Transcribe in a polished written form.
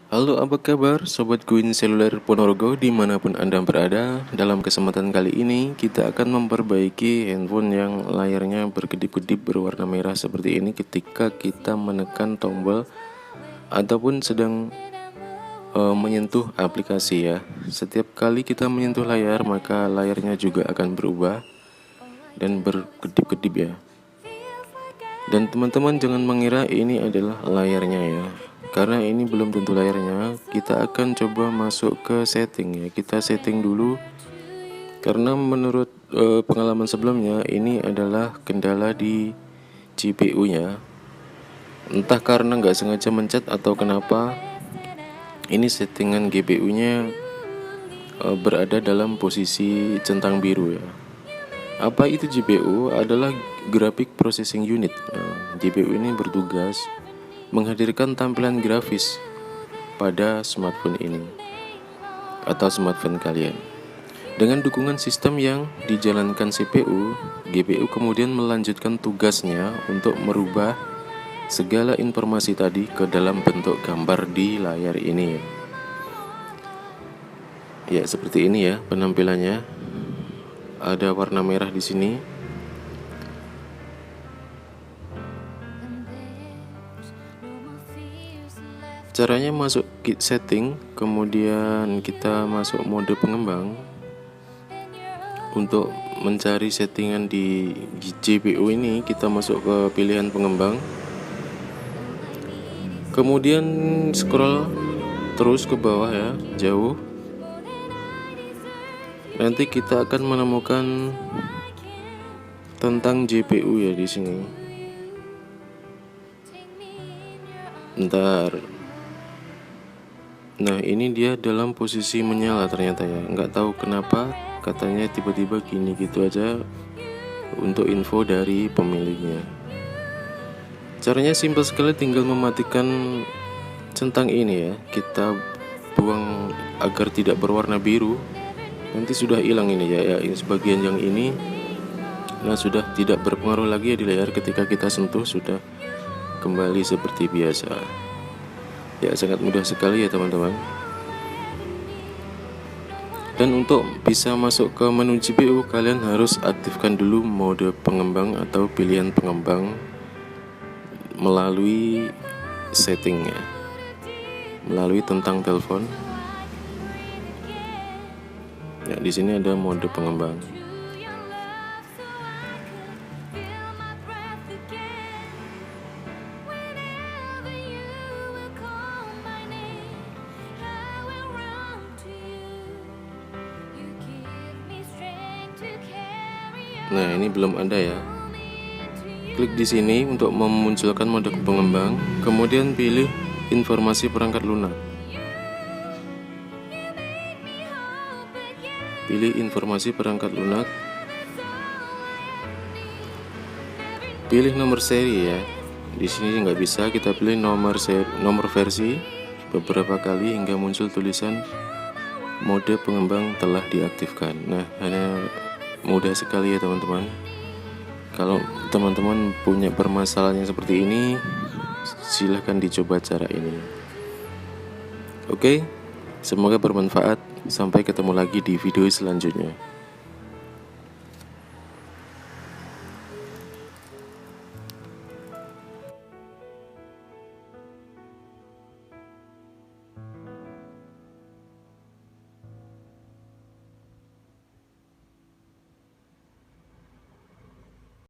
Halo, apa kabar Sobat Guin Seluler Ponorogo dimanapun Anda berada. Dalam kesempatan kali ini kita akan memperbaiki handphone yang layarnya berkedip-kedip berwarna merah seperti ini ketika kita menekan tombol ataupun sedang menyentuh aplikasi ya. Setiap kali kita menyentuh layar maka layarnya juga akan berubah dan berkedip-kedip ya. Dan teman-teman jangan mengira ini adalah layarnya ya, karena ini belum tentu layarnya. Kita akan coba masuk ke setting ya. Kita setting dulu, karena menurut pengalaman sebelumnya ini adalah kendala di GPU nya. Entah karena nggak sengaja mencet atau kenapa, ini settingan GPU nya berada dalam posisi centang biru ya. Apa itu GPU? Adalah Graphic Processing Unit. GPU ini bertugas menghadirkan tampilan grafis pada smartphone ini atau smartphone kalian. Dengan dukungan sistem yang dijalankan CPU, GPU kemudian melanjutkan tugasnya untuk merubah segala informasi tadi ke dalam bentuk gambar di layar ini. Ya, seperti ini ya penampilannya. Ada warna merah di sini. Caranya masuk setting, kemudian kita masuk mode pengembang. Untuk mencari settingan di GPU ini, kita masuk ke pilihan pengembang. Kemudian scroll terus ke bawah ya, jauh. Nanti kita akan menemukan tentang GPU ya di sini. Bentar. Nah, ini dia dalam posisi menyala ternyata ya. Nggak tahu kenapa katanya tiba-tiba gini gitu aja untuk info dari pemiliknya. Caranya simpel sekali, tinggal mematikan centang ini ya. Kita buang agar tidak berwarna biru. Nanti sudah hilang ini ya, ini sebagian yang ini. Nah, sudah tidak berpengaruh lagi ya di layar. Ketika kita sentuh sudah kembali seperti biasa. Ya, sangat mudah sekali ya teman-teman. Dan untuk bisa masuk ke menu GPU, kalian harus aktifkan dulu mode pengembang atau pilihan pengembang melalui settingnya, melalui tentang telepon. Ya, di sini ada mode pengembang. Nah, ini belum ada ya. Klik di sini untuk memunculkan mode pengembang, kemudian pilih informasi perangkat lunak. Pilih informasi perangkat lunak. Pilih nomor seri ya. Di sini nggak bisa, kita pilih nomor versi beberapa kali hingga muncul tulisan mode pengembang telah diaktifkan. Nah, hanya mudah sekali ya teman-teman. Kalau teman-teman punya permasalahan yang seperti ini, silahkan dicoba cara ini. Oke, semoga bermanfaat. Sampai ketemu lagi di video selanjutnya.